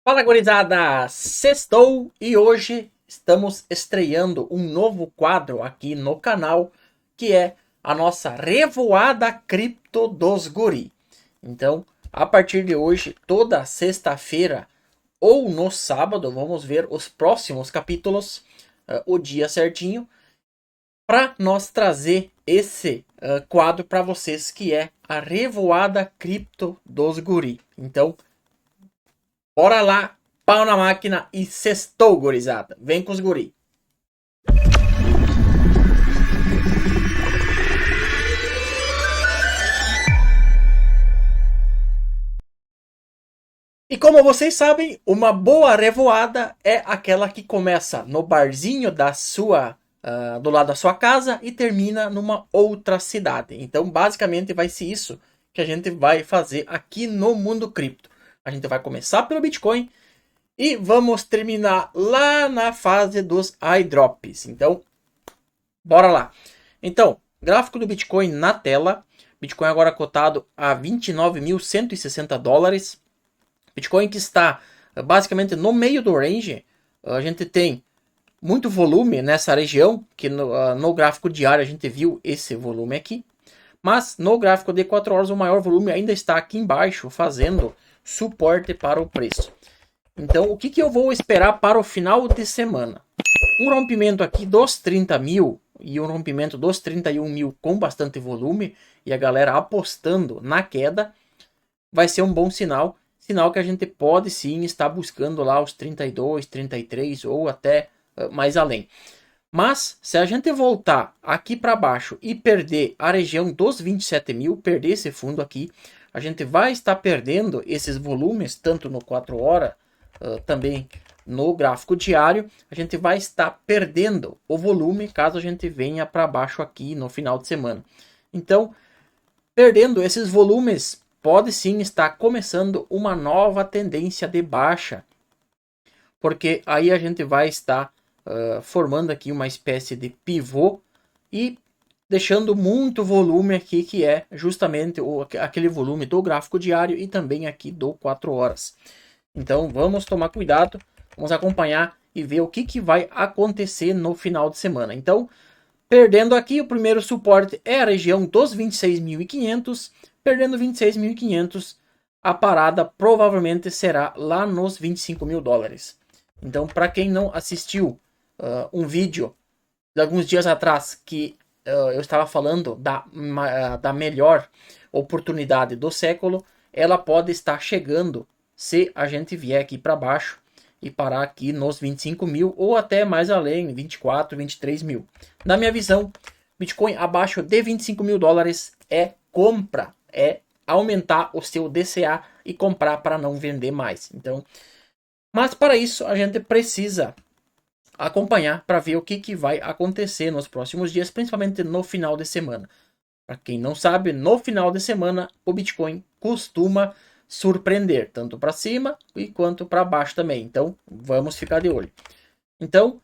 Fala, gurizada! Sextou e hoje estamos estreando um novo quadro aqui no canal, que é a nossa Revoada Cripto dos Guri. Então, a partir de hoje, toda sexta-feira ou no sábado, vamos ver os próximos capítulos, o dia certinho, para nós trazer esse quadro para vocês, que é a Revoada Cripto dos Guri. Então, bora lá, pau na máquina e sextou, gurizada. Vem com os guri. E como vocês sabem, uma boa revoada é aquela que começa no barzinho da sua, do lado da sua casa e termina numa outra cidade. Então, basicamente, vai ser isso que a gente vai fazer aqui no Mundo Cripto. A gente vai começar pelo Bitcoin e vamos terminar lá na fase dos iDrops. Então, bora lá. Então, gráfico do Bitcoin na tela. Bitcoin agora cotado a 29.160 dólares. Bitcoin que está basicamente no meio do range. A gente tem muito volume nessa região, que no gráfico diário a gente viu esse volume aqui. Mas no gráfico de 4 horas o maior volume ainda está aqui embaixo, fazendo suporte para o preço. Então, o que eu vou esperar para o final de semana? Um rompimento aqui dos 30 mil e um rompimento dos 31 mil com bastante volume e a galera apostando na queda, vai ser um bom sinal. Sinal que a gente pode sim estar buscando lá os 32, 33 ou até mais além. Mas se a gente voltar aqui para baixo e perder a região dos 27 mil, perder esse fundo aqui, a gente vai estar perdendo esses volumes, tanto no 4 horas, também no gráfico diário, a gente vai estar perdendo o volume caso a gente venha para baixo aqui no final de semana. Então, perdendo esses volumes, pode sim estar começando uma nova tendência de baixa, porque aí a gente vai estar formando aqui uma espécie de pivô e deixando muito volume aqui, que é justamente aquele volume do gráfico diário e também aqui do 4 horas. Então vamos tomar cuidado, vamos acompanhar e ver o que vai acontecer no final de semana. Então, perdendo aqui, o primeiro suporte é a região dos 26.500, perdendo 26.500, a parada provavelmente será lá nos 25 mil dólares. Então, para quem não assistiu um vídeo de alguns dias atrás que eu estava falando da melhor oportunidade do século, ela pode estar chegando se a gente vier aqui para baixo e parar aqui nos 25 mil ou até mais além, 24, 23 mil. Na minha visão, Bitcoin abaixo de 25 mil dólares é compra, é aumentar o seu DCA e comprar para não vender mais. Então, mas para isso a gente precisa acompanhar para ver o que vai acontecer nos próximos dias, principalmente no final de semana. Para quem não sabe, no final de semana o Bitcoin costuma surpreender, tanto para cima e quanto para baixo também. Então, vamos ficar de olho. Então,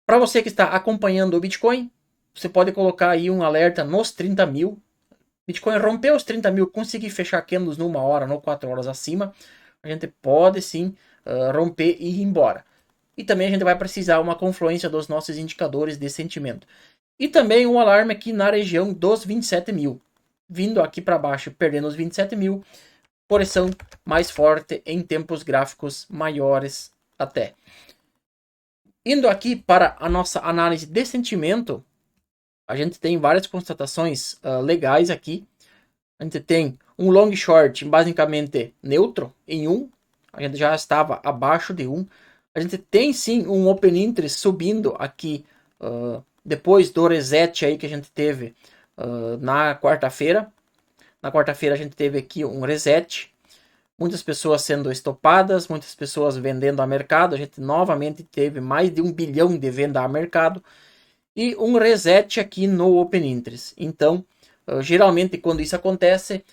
para você que está acompanhando o Bitcoin, você pode colocar aí um alerta nos 30 mil. Bitcoin rompeu os 30 mil, conseguir fechar candles numa hora, no 4 horas acima, a gente pode sim romper e ir embora. E também a gente vai precisar uma confluência dos nossos indicadores de sentimento. E também um alarme aqui na região dos 27 mil. Vindo aqui para baixo, perdendo os 27 mil, correção mais forte em tempos gráficos maiores até. Indo aqui para a nossa análise de sentimento, a gente tem várias constatações legais aqui. A gente tem um long short basicamente neutro em 1. A gente já estava abaixo de 1. A gente tem sim um open interest subindo aqui depois do reset aí que a gente teve na quarta-feira. Na quarta-feira a gente teve aqui um reset. Muitas pessoas sendo estopadas, muitas pessoas vendendo a mercado. A gente novamente teve mais de 1 bilhão de venda a mercado. E um reset aqui no open interest. Então, geralmente quando isso acontece,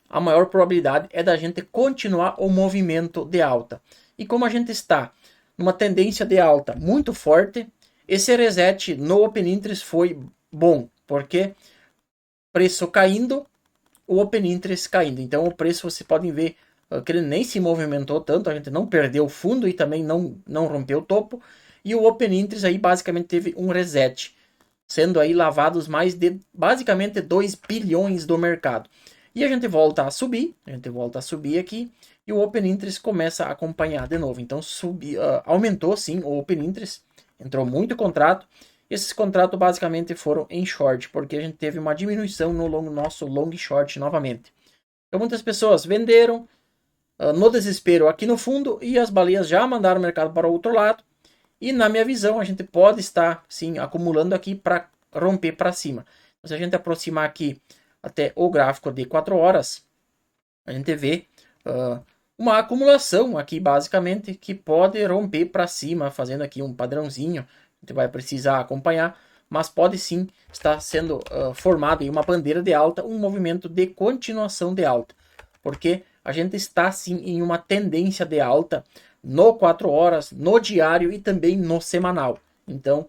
a maior probabilidade é da gente continuar o movimento de alta. E como a gente está numa tendência de alta muito forte, esse reset no open interest foi bom, porque preço caindo, o open interest caindo. Então o preço, vocês podem ver, que ele nem se movimentou tanto, a gente não perdeu o fundo e também não rompeu o topo. E o Open Interest aí basicamente teve um reset, sendo aí lavados mais de basicamente 2 bilhões do mercado. E a gente volta a subir aqui, e o Open Interest começa a acompanhar de novo. Então aumentou sim o Open Interest, entrou muito contrato. Esses contratos basicamente foram em short, porque a gente teve uma diminuição no nosso long short novamente. Então muitas pessoas venderam no desespero aqui no fundo, e as baleias já mandaram o mercado para o outro lado. E na minha visão, a gente pode estar sim acumulando aqui para romper para cima. Se a gente aproximar aqui até o gráfico de 4 horas, a gente vê uma acumulação aqui basicamente que pode romper para cima, fazendo aqui um padrãozinho. A gente vai precisar acompanhar, mas pode sim estar sendo formado em uma bandeira de alta, um movimento de continuação de alta, porque a gente está sim em uma tendência de alta no 4 horas, no diário e também no semanal. Então,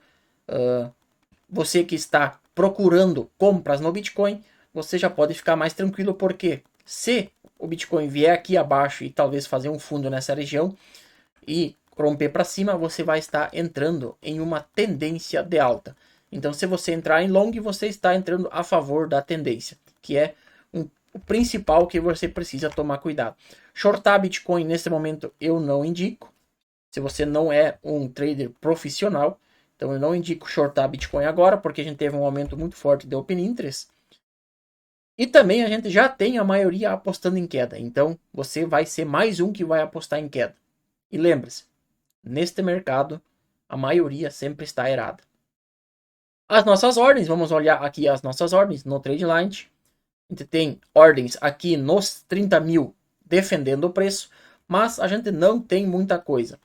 você que está procurando compras no Bitcoin, você já pode ficar mais tranquilo, porque se o Bitcoin vier aqui abaixo e talvez fazer um fundo nessa região e romper para cima, você vai estar entrando em uma tendência de alta. Então, se você entrar em long, você está entrando a favor da tendência, que é o principal que você precisa tomar cuidado. Shortar Bitcoin nesse momento eu não indico. Se você não é um trader profissional, então eu não indico shortar Bitcoin agora, porque a gente teve um aumento muito forte de Open Interest. E também a gente já tem a maioria apostando em queda. Então você vai ser mais um que vai apostar em queda. E lembre-se, neste mercado a maioria sempre está errada. As nossas ordens, vamos olhar aqui as nossas ordens no TradeLine. A gente tem ordens aqui nos 30 mil defendendo o preço, mas a gente não tem muita coisa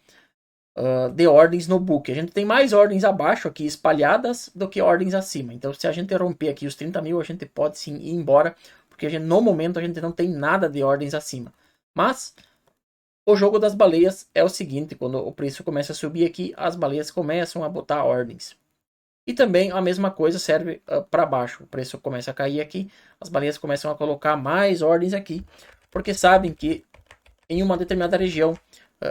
de ordens no book. A gente tem mais ordens abaixo aqui espalhadas do que ordens acima. Então, se a gente romper aqui os 30 mil, a gente pode sim ir embora, porque no momento a gente não tem nada de ordens acima. Mas o jogo das baleias é o seguinte: quando o preço começa a subir aqui, as baleias começam a botar ordens. E também a mesma coisa serve para baixo. O preço começa a cair aqui, as baleias começam a colocar mais ordens aqui, porque sabem que em uma determinada região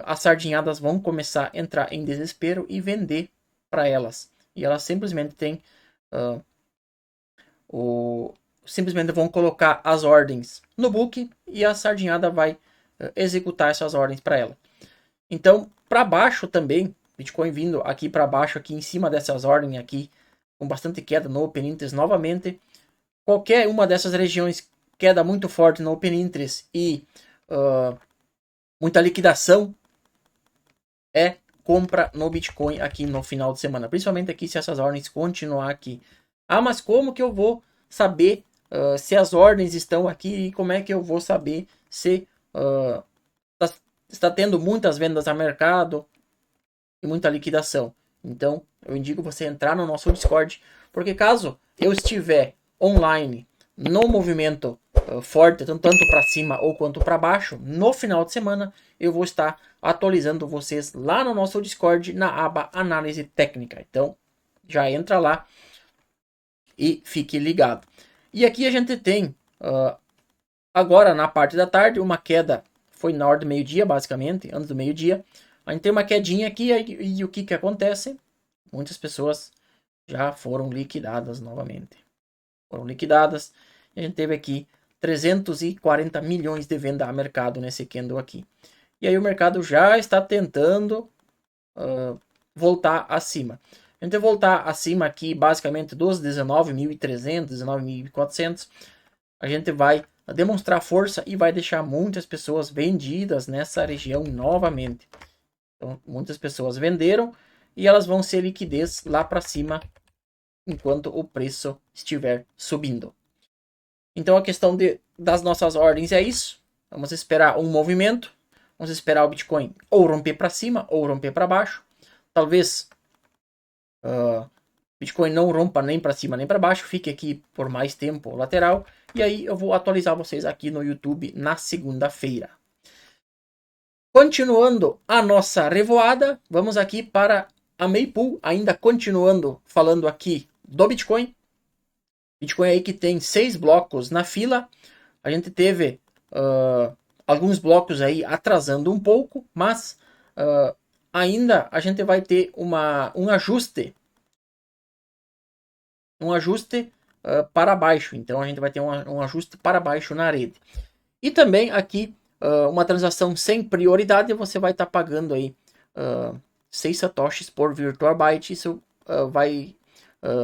as sardinhadas vão começar a entrar em desespero e vender para elas. E elas simplesmente têm simplesmente vão colocar as ordens no book, e a sardinhada vai executar essas ordens para ela. Então, para baixo também, Bitcoin vindo aqui para baixo, aqui em cima dessas ordens aqui, com bastante queda no Open Interest novamente. Qualquer uma dessas regiões queda muito forte no Open Interest e muita liquidação, é compra no Bitcoin aqui no final de semana. Principalmente aqui se essas ordens continuar aqui. Ah, mas como que eu vou saber se as ordens estão aqui, e como é que eu vou saber se está tendo muitas vendas a mercado e muita liquidação? Então, eu indico você entrar no nosso Discord, porque caso eu estiver online no movimento forte, tanto para cima ou quanto para baixo, no final de semana eu vou estar atualizando vocês lá no nosso Discord, na aba Análise Técnica. Então, já entra lá e fique ligado. E aqui a gente tem, agora na parte da tarde, uma queda, foi na hora do meio-dia, basicamente, antes do meio-dia. A gente tem uma quedinha aqui, e o que acontece? Muitas pessoas já foram liquidadas novamente. Foram liquidadas, e a gente teve aqui 340 milhões de venda a mercado nesse candle aqui. E aí o mercado já está tentando voltar acima. A gente vai voltar acima aqui, basicamente dos 19.300, 19.400. A gente vai demonstrar força e vai deixar muitas pessoas vendidas nessa região novamente. Então, muitas pessoas venderam e elas vão ser liquidez lá para cima enquanto o preço estiver subindo. Então a questão das nossas ordens é isso. Vamos esperar um movimento. Vamos esperar o Bitcoin ou romper para cima ou romper para baixo. Talvez Bitcoin não rompa nem para cima nem para baixo. Fique aqui por mais tempo lateral. E aí eu vou atualizar vocês aqui no YouTube na segunda-feira. Continuando a nossa revoada, vamos aqui para a Maypool, ainda continuando falando aqui do Bitcoin. Bitcoin aí que tem 6 blocos na fila. A gente teve alguns blocos aí atrasando um pouco, mas ainda a gente vai ter um ajuste para baixo. Então a gente vai ter um ajuste para baixo na rede. E também aqui, uma transação sem prioridade, você vai estar pagando aí 6 satoshis por virtual byte. Isso vai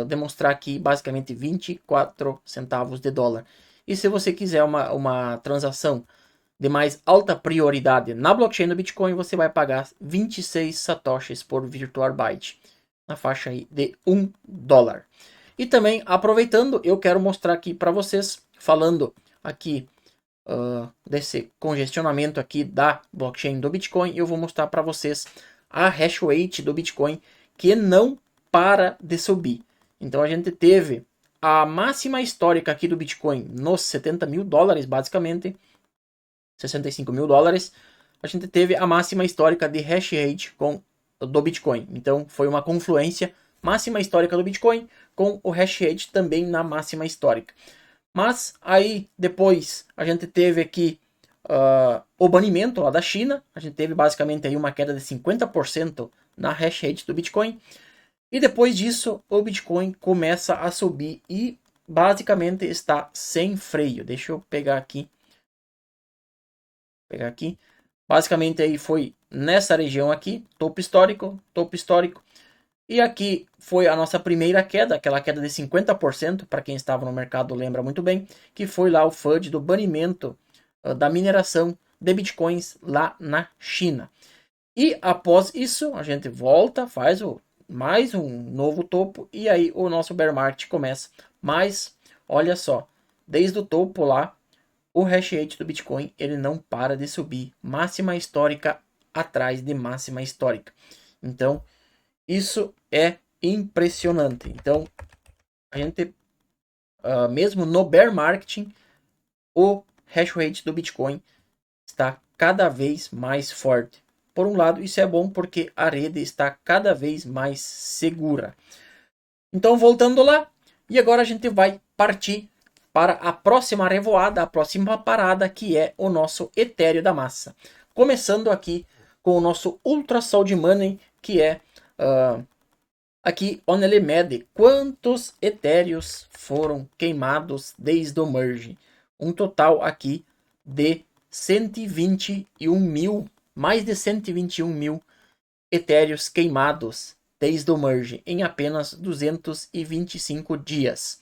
demonstrar aqui basicamente 24 centavos de dólar. E se você quiser uma transação de mais alta prioridade na blockchain do Bitcoin, você vai pagar 26 satoshis por virtual byte, na faixa aí de 1 dólar. E também, aproveitando, eu quero mostrar aqui para vocês, falando aqui desse congestionamento aqui da blockchain do Bitcoin, eu vou mostrar para vocês a hash rate do Bitcoin, que não para de subir. Então a gente teve a máxima histórica aqui do Bitcoin nos 70 mil dólares, basicamente 65 mil dólares. A gente teve a máxima histórica de hash rate do Bitcoin. Então foi uma confluência, máxima histórica do Bitcoin com o hash rate também na máxima histórica. Mas aí depois a gente teve aqui o banimento lá da China. A gente teve basicamente aí uma queda de 50% na hash rate do Bitcoin. E depois disso o Bitcoin começa a subir e basicamente está sem freio. Deixa eu pegar aqui. Basicamente aí foi nessa região aqui, topo histórico. E aqui foi a nossa primeira queda, aquela queda de 50%, para quem estava no mercado lembra muito bem, que foi lá o FUD do banimento da mineração de bitcoins lá na China. E após isso, a gente volta, faz mais um novo topo, e aí o nosso bear market começa. Mas, olha só, desde o topo lá, o hash rate do Bitcoin ele não para de subir, máxima histórica atrás de máxima histórica. Então, isso é impressionante. Então, a gente, mesmo no bear market, o hash rate do Bitcoin está cada vez mais forte. Por um lado, isso é bom porque a rede está cada vez mais segura. Então, voltando lá, e agora a gente vai partir para a próxima revoada, a próxima parada, que é o nosso Ethereum da massa. Começando aqui com o nosso Ultra Solid Money, que é aqui onde ele mede quantos etéreos foram queimados desde o merge. Um total aqui de 121 mil, mais de 121 mil etéreos queimados desde o merge em apenas 225 dias.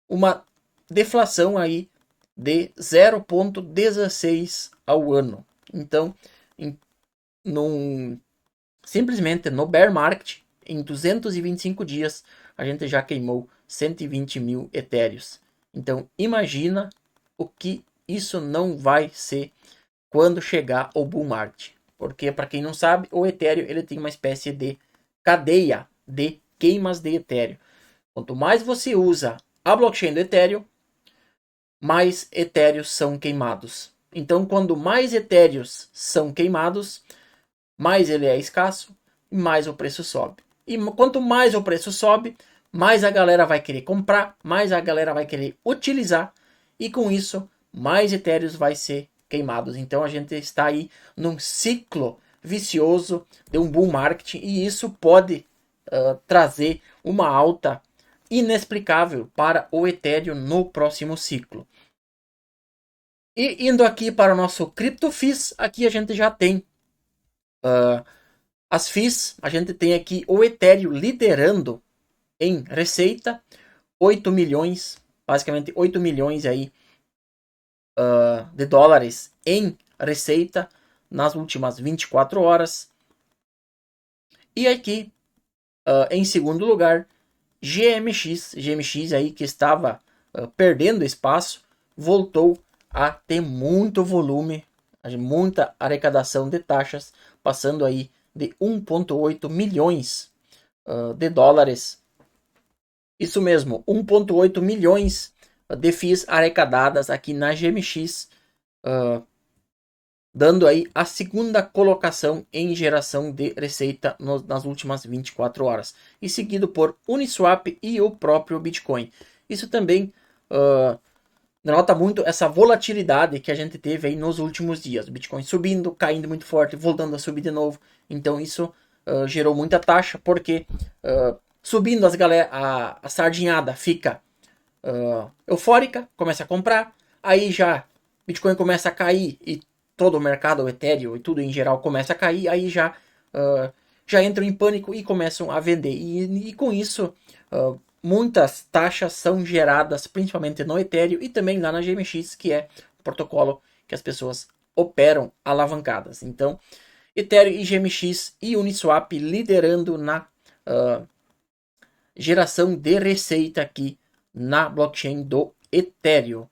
Uma deflação aí de 0,16 ao ano. Então, simplesmente no bear market, em 225 dias, a gente já queimou 120 mil etéreos. Então, imagina o que isso não vai ser quando chegar o bull market. Porque, para quem não sabe, o Ethereum ele tem uma espécie de cadeia de queimas de Ethereum. Quanto mais você usa a blockchain do Ethereum, mais etéreos são queimados. Então, quando mais etéreos são queimados, mais ele é escasso e mais o preço sobe. E quanto mais o preço sobe, mais a galera vai querer comprar, mais a galera vai querer utilizar, e com isso, mais etéreos vai ser queimados. Então a gente está aí num ciclo vicioso de um bull market, e isso pode trazer uma alta inexplicável para o Ethereum no próximo ciclo. E indo aqui para o nosso CryptoFees, aqui a gente já tem as FIIs. A gente tem aqui o Ethereum liderando em receita, 8 milhões, basicamente 8 milhões aí de dólares em receita nas últimas 24 horas. E aqui, em segundo lugar, GMX aí que estava perdendo espaço, voltou a ter muito volume, muita arrecadação de taxas, passando aí de 1,8 milhões de dólares. Isso mesmo, 1,8 milhões de FIIs arrecadadas aqui na GMX, dando aí a segunda colocação em geração de receita nas últimas 24 horas. E seguido por Uniswap e o próprio Bitcoin. Isso também denota muito essa volatilidade que a gente teve aí nos últimos dias. O Bitcoin subindo, caindo muito forte, voltando a subir de novo. Então isso gerou muita taxa, porque subindo a sardinhada fica eufórica, começa a comprar, aí já Bitcoin começa a cair e todo o mercado, o Ethereum e tudo em geral começa a cair, aí já entram em pânico e começam a vender. E com isso, muitas taxas são geradas, principalmente no Ethereum e também lá na GMX, que é o protocolo que as pessoas operam alavancadas. Então, Ethereum e GMX e Uniswap liderando na geração de receita aqui na blockchain do Ethereum.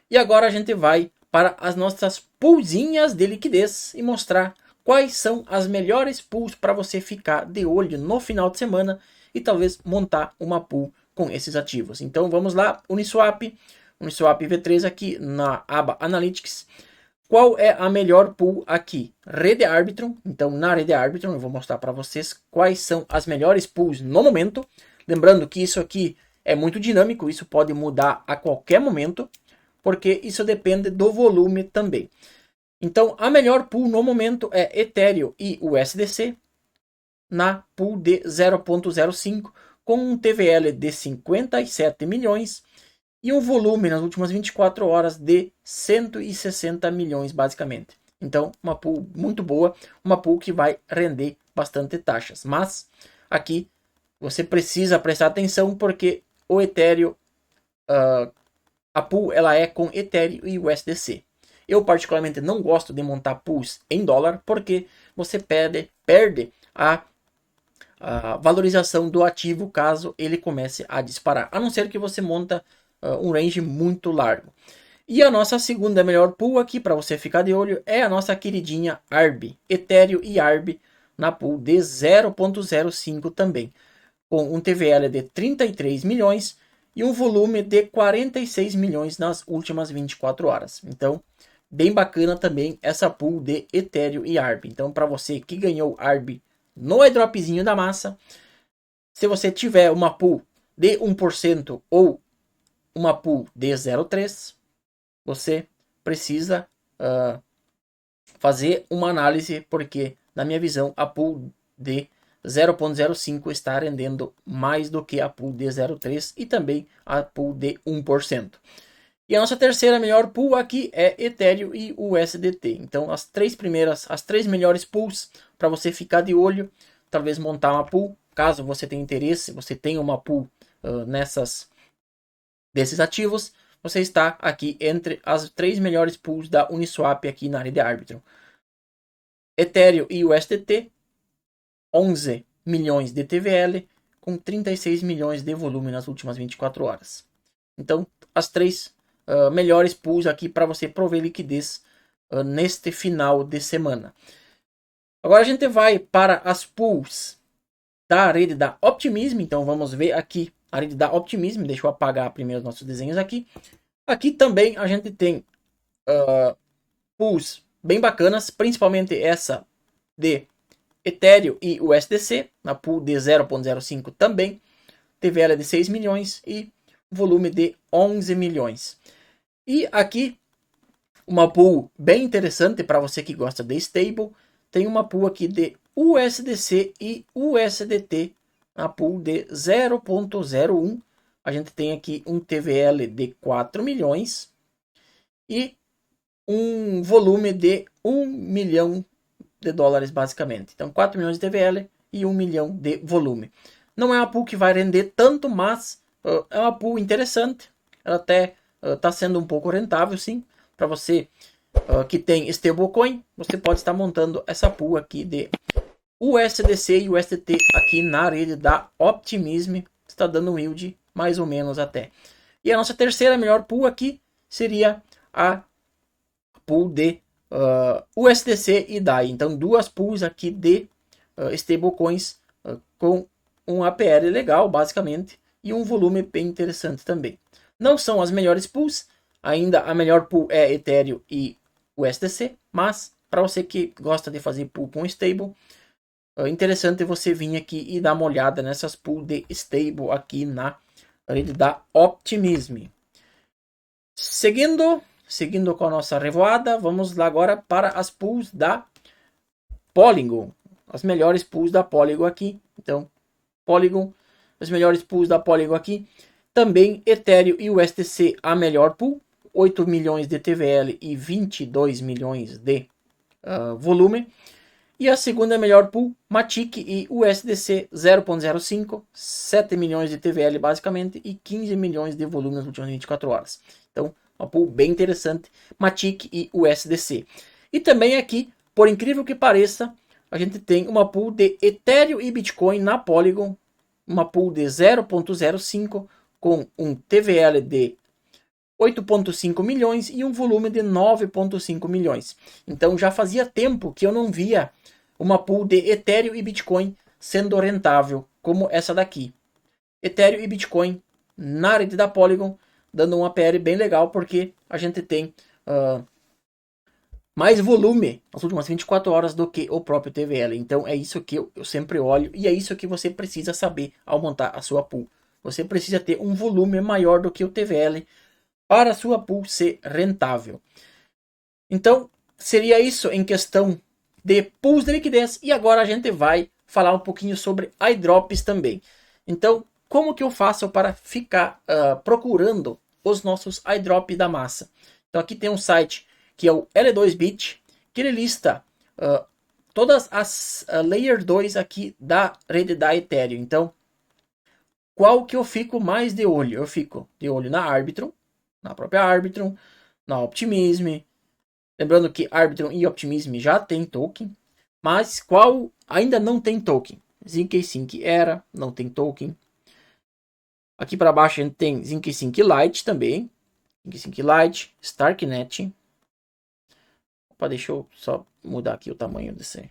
E agora a gente vai para as nossas poolzinhas de liquidez e mostrar quais são as melhores pools para você ficar de olho no final de semana e talvez montar uma pool com esses ativos. Então vamos lá, Uniswap V3 aqui na aba Analytics. Qual é a melhor pool aqui? Rede Arbitrum. Então na Rede Arbitrum eu vou mostrar para vocês quais são as melhores pools no momento. Lembrando que isso aqui é muito dinâmico, isso pode mudar a qualquer momento, porque isso depende do volume também. Então, a melhor pool no momento é Ethereum e USDC, na pool de 0.05, com um TVL de 57 milhões e um volume nas últimas 24 horas de 160 milhões, basicamente. Então, uma pool muito boa, uma pool que vai render bastante taxas. Mas, aqui, você precisa prestar atenção, porque o Ethereum, a pool ela é com Ethereum e USDC. Eu particularmente não gosto de montar pools em dólar, porque você perde a valorização do ativo caso ele comece a disparar, a não ser que você monta um range muito largo. E a nossa segunda melhor pool aqui para você ficar de olho é a nossa queridinha ARB, Ethereum e ARB na pool de 0.05 também, com um TVL de 33 milhões e um volume de 46 milhões nas últimas 24 horas. Então, bem bacana também essa pool de Ethereum e ARB. Então, para você que ganhou ARB no airdropzinho da massa, se você tiver uma pool de 1% ou uma pool de 0.3, você precisa fazer uma análise, porque, na minha visão, a pool de 0.05 está rendendo mais do que a pool de 0.3 e também a pool de 1%. E a nossa terceira melhor pool aqui é Ethereum e USDT. Então as três melhores pools para você ficar de olho, talvez montar uma pool, caso você tenha interesse, você tenha uma pool desses ativos, você está aqui entre as três melhores pools da Uniswap aqui na área de Arbitrum. Ethereum e USDT, 11 milhões de TVL, com 36 milhões de volume nas últimas 24 horas. Então, as três melhores pools aqui para você prover liquidez neste final de semana. Agora a gente vai para as pools da rede da Optimism. Então, vamos ver aqui a rede da Optimism. Deixa eu apagar primeiro os nossos desenhos aqui. Aqui também a gente tem pools bem bacanas, principalmente essa de Ethereum e USDC, na pool de 0.05 também, TVL de 6 milhões e volume de 11 milhões. E aqui, uma pool bem interessante para você que gosta de stable, tem uma pool aqui de USDC e USDT, na pool de 0.01. A gente tem aqui um TVL de 4 milhões e um volume de 1 milhão de dólares, basicamente. Então, 4 milhões de TVL e 1 milhão de volume. Não é uma pool que vai render tanto, mas é uma pool interessante. Ela até está sendo um pouco rentável, sim. Para você que tem stablecoin, você pode estar montando essa pool aqui de USDC e USDT aqui na rede da Optimism. Está dando um yield mais ou menos até. E a nossa terceira melhor pool aqui seria a pool de USDC e DAI. Então, duas pools aqui de stablecoins com um APR legal, basicamente, e um volume bem interessante também. Não são as melhores pools, ainda a melhor pool é Ethereum e USDC, mas para você que gosta de fazer pool com stable, é interessante você vir aqui e dar uma olhada nessas pools de stable aqui na rede da Optimism. Seguindo com a nossa revoada, vamos lá agora para as pools da Polygon. As melhores pools da Polygon aqui. Então, Polygon, as melhores pools da Polygon aqui. Também Ethereum e USDC, a melhor pool. 8 milhões de TVL e 22 milhões de volume. E a segunda melhor pool, Matic e USDC 0.05, 7 milhões de TVL basicamente e 15 milhões de volume nas últimas 24 horas. Então, uma pool bem interessante, Matic e USDC. E também aqui, por incrível que pareça, a gente tem uma pool de Ethereum e Bitcoin na Polygon, uma pool de 0.05 com um TVL de 8,5 milhões e um volume de 9,5 milhões. Então já fazia tempo que eu não via uma pool de Ethereum e Bitcoin sendo rentável como essa daqui. Ethereum e Bitcoin na rede da Polygon, dando um APR bem legal, porque a gente tem mais volume nas últimas 24 horas do que o próprio TVL. Então é isso que eu sempre olho e é isso que você precisa saber ao montar a sua pool. Você precisa ter um volume maior do que o TVL para a sua pool ser rentável. Então, seria isso em questão de pools de liquidez. E agora a gente vai falar um pouquinho sobre iDrops também. Então, como que eu faço para ficar procurando os nossos iDrops da massa? Então, aqui tem um site que é o L2Bit, que ele lista todas as Layer 2 aqui da rede da Ethereum. Então, qual que eu fico mais de olho? Eu fico de olho na Arbitrum, na própria Arbitrum, na Optimism. Lembrando que Arbitrum e Optimism já tem token, mas qual ainda não tem token? ZK-Sync Era, não tem token. Aqui para baixo a gente tem ZK-Sync Lite também. ZK-Sync Lite, Starknet. Opa, deixa eu só mudar aqui o tamanho desse.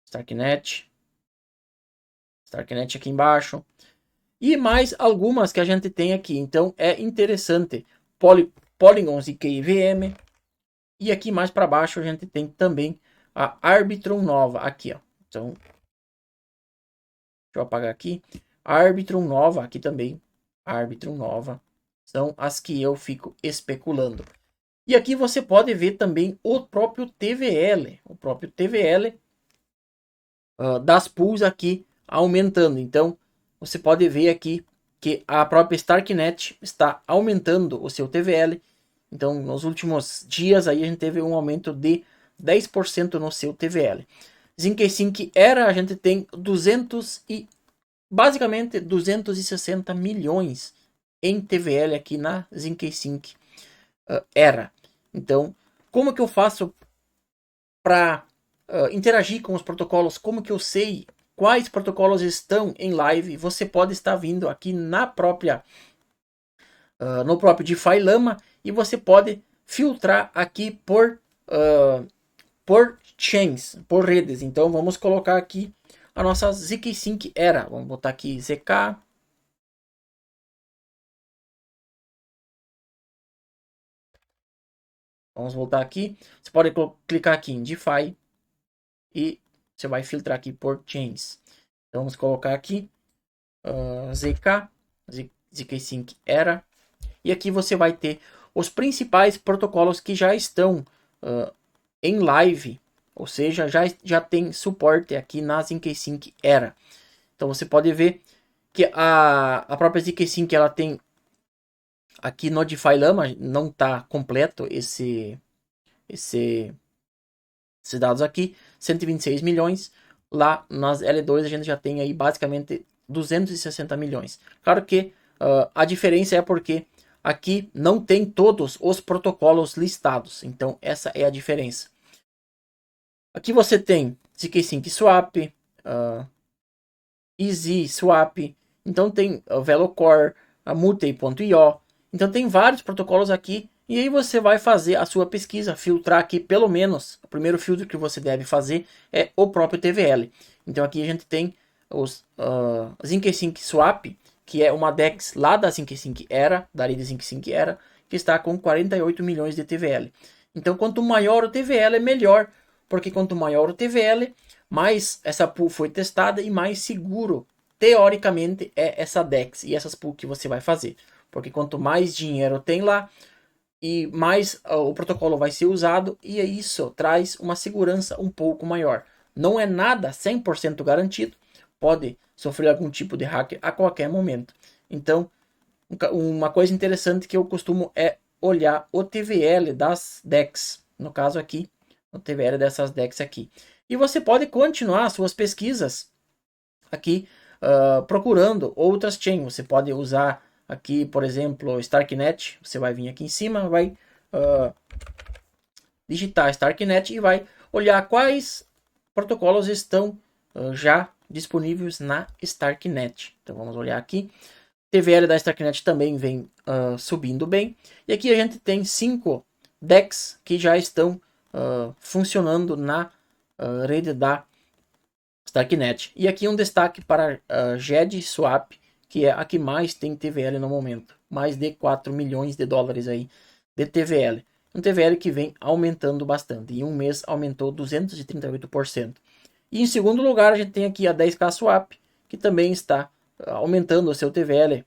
Starknet. Starknet aqui embaixo. E mais algumas que a gente tem aqui. Então é interessante. Polygon ZK-VM. E aqui mais para baixo a gente tem também a Arbitrum nova. Aqui, ó. Então, deixa eu apagar aqui. A Arbitrum nova aqui também. A Arbitrum nova. São as que eu fico especulando. E aqui você pode ver também o próprio TVL. O próprio TVL das pools aqui aumentando. Então, você pode ver aqui que a própria Starknet está aumentando o seu TVL. Então, nos últimos dias aí a gente teve um aumento de 10% no seu TVL. ZK-Sync Era, a gente tem basicamente 260 milhões em TVL aqui na ZK-Sync Era. Então, como que eu faço para interagir com os protocolos? Como que eu sei quais protocolos estão em live? Você pode estar vindo aqui na própria no próprio DeFi Lama e você pode filtrar aqui por chains, por redes. Então vamos colocar aqui a nossa ZK-Sync Era. Vamos botar aqui ZK. Vamos voltar aqui. Você pode clicar aqui em DeFi e você vai filtrar aqui por chains. Então vamos colocar aqui ZK-Sync Era. E aqui você vai ter os principais protocolos que já estão em live, ou seja, já tem suporte aqui na ZK-Sync Era. Então você pode ver que a própria ZK-Sync ela tem aqui no DeFi Lama, não está completo esses dados aqui, 126 milhões. Lá nas L2 a gente já tem aí basicamente 260 milhões. Claro que a diferença é porque aqui não tem todos os protocolos listados. Então essa é a diferença. Aqui você tem ZK-Sync Swap, Easy Swap, então tem Velocore, a Multi.io. Então tem vários protocolos aqui. E aí você vai fazer a sua pesquisa, filtrar aqui pelo menos. O primeiro filtro que você deve fazer é o próprio TVL. Então aqui a gente tem os ZK-Sync Swap, que é uma DEX lá da ZK-Sync Era, da rede ZK-Sync Era, que está com 48 milhões de TVL. Então quanto maior o TVL é melhor, porque quanto maior o TVL, mais essa pool foi testada e mais seguro, teoricamente, é essa DEX e essas pool que você vai fazer. porque quanto mais dinheiro tem lá, e mais o protocolo vai ser usado, e isso traz uma segurança um pouco maior. Não é nada 100% garantido, pode sofrer algum tipo de hack a qualquer momento. Então, uma coisa interessante que eu costumo é olhar o TVL das DEX, no caso aqui, o TVL dessas DEX aqui. E você pode continuar suas pesquisas aqui procurando outras chains. Você pode usar aqui, por exemplo, Starknet. Você vai vir aqui em cima, vai digitar Starknet e vai olhar quais protocolos estão já disponíveis na Starknet. Então vamos olhar aqui. TVL da Starknet também vem subindo bem. E aqui a gente tem 5 DEX que já estão funcionando na rede da Starknet. E aqui um destaque para a GED Swap, que é a que mais tem TVL no momento. Mais de 4 milhões de dólares aí de TVL. Um TVL que vem aumentando bastante. Em um mês aumentou 238%. E em segundo lugar a gente tem aqui a 10K Swap, que também está aumentando o seu TVL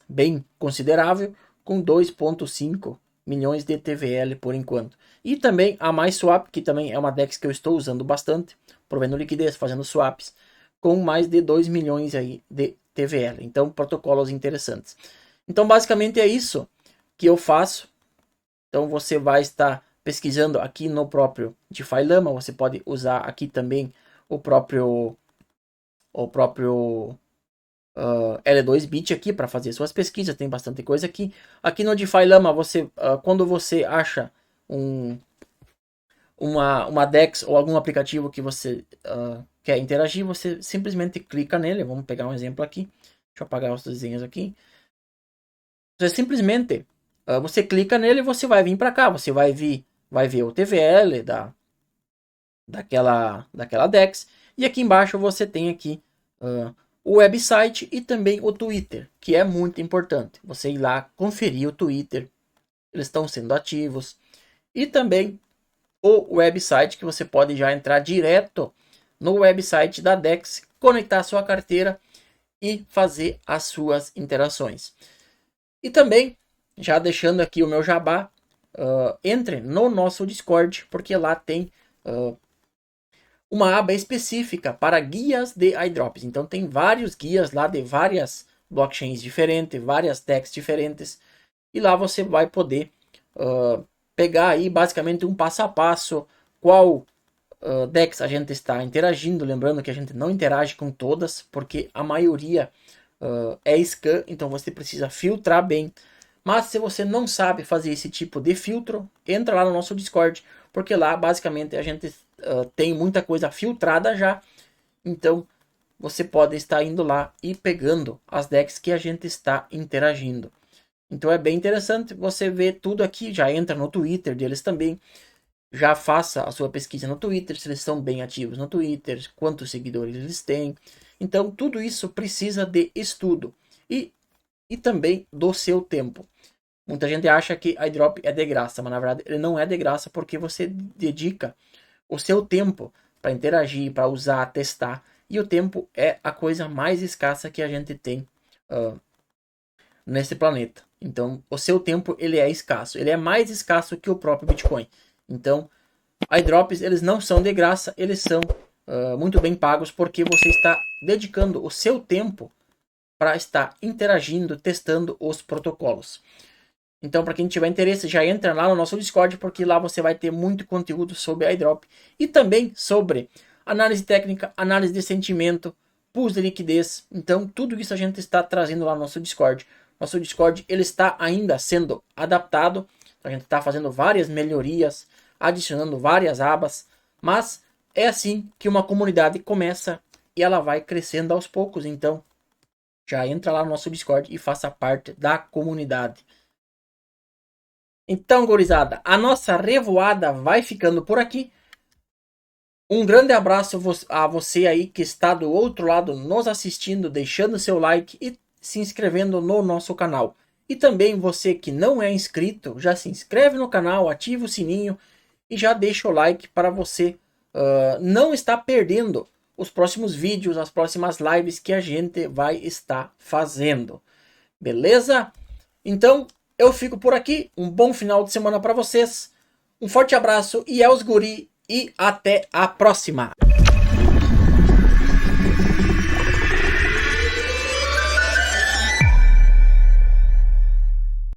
bem considerável, com 2,5 milhões de TVL por enquanto. E também a MySwap, que também é uma DEX que eu estou usando bastante, provendo liquidez, fazendo swaps, com mais de 2 milhões aí de TVL. Então, protocolos interessantes. Então, basicamente é isso que eu faço. Então, você vai estar pesquisando aqui no próprio DeFi Lama. Você pode usar aqui também o próprio L2Bit aqui para fazer suas pesquisas, tem bastante coisa aqui. Aqui no DeFi Lama, você, quando você acha uma DEX ou algum aplicativo que você quer interagir, você simplesmente clica nele. Vamos pegar um exemplo aqui. Deixa eu apagar os desenhos aqui. Você simplesmente você clica nele e você vai vir para cá. Você vai ver o TVL daquela DEX. E aqui embaixo você tem aqui o website e também o Twitter, que é muito importante. Você ir lá conferir o Twitter, eles estão sendo ativos. E também o website, que você pode já entrar direto no website da DEX, conectar a sua carteira e fazer as suas interações. E também, já deixando aqui o meu jabá, entre no nosso Discord, porque lá tem uma aba específica para guias de iDrops. Então tem vários guias lá de várias blockchains diferentes, várias DEX diferentes. E lá você vai poder pegar aí basicamente um passo a passo, qual DEX a gente está interagindo. Lembrando que a gente não interage com todas, porque a maioria é scam, então você precisa filtrar bem. Mas se você não sabe fazer esse tipo de filtro, entra lá no nosso Discord, porque lá basicamente a gente tem muita coisa filtrada já. Então você pode estar indo lá e pegando as DEX que a gente está interagindo. Então é bem interessante você ver tudo aqui. Já entra no Twitter deles também. Já faça a sua pesquisa no Twitter, se eles são bem ativos no Twitter, quantos seguidores eles têm. Então tudo isso precisa de estudo e também do seu tempo. Muita gente acha que iDrop é de graça, mas na verdade ele não é de graça, porque você dedica o seu tempo para interagir, para usar, testar. E o tempo é a coisa mais escassa que a gente tem nesse planeta. Então, o seu tempo ele é escasso. Ele é mais escasso que o próprio Bitcoin. Então, iDrops eles não são de graça, eles são muito bem pagos, porque você está dedicando o seu tempo para estar interagindo, testando os protocolos. Então, para quem tiver interesse, já entra lá no nosso Discord, porque lá você vai ter muito conteúdo sobre iDrop e também sobre análise técnica, análise de sentimento, pools de liquidez. Então, tudo isso a gente está trazendo lá no nosso Discord. Nosso Discord ele está ainda sendo adaptado. A gente está fazendo várias melhorias, adicionando várias abas, mas é assim que uma comunidade começa e ela vai crescendo aos poucos. Então, já entra lá no nosso Discord e faça parte da comunidade. Então, gurizada, a nossa revoada vai ficando por aqui. Um grande abraço a você aí que está do outro lado nos assistindo, deixando seu like e se inscrevendo no nosso canal. E também você que não é inscrito, já se inscreve no canal, ativa o sininho e já deixa o like para você não estar perdendo os próximos vídeos, as próximas lives que a gente vai estar fazendo. Beleza? Então, eu fico por aqui. Um bom final de semana para vocês. Um forte abraço e aos guri e até a próxima.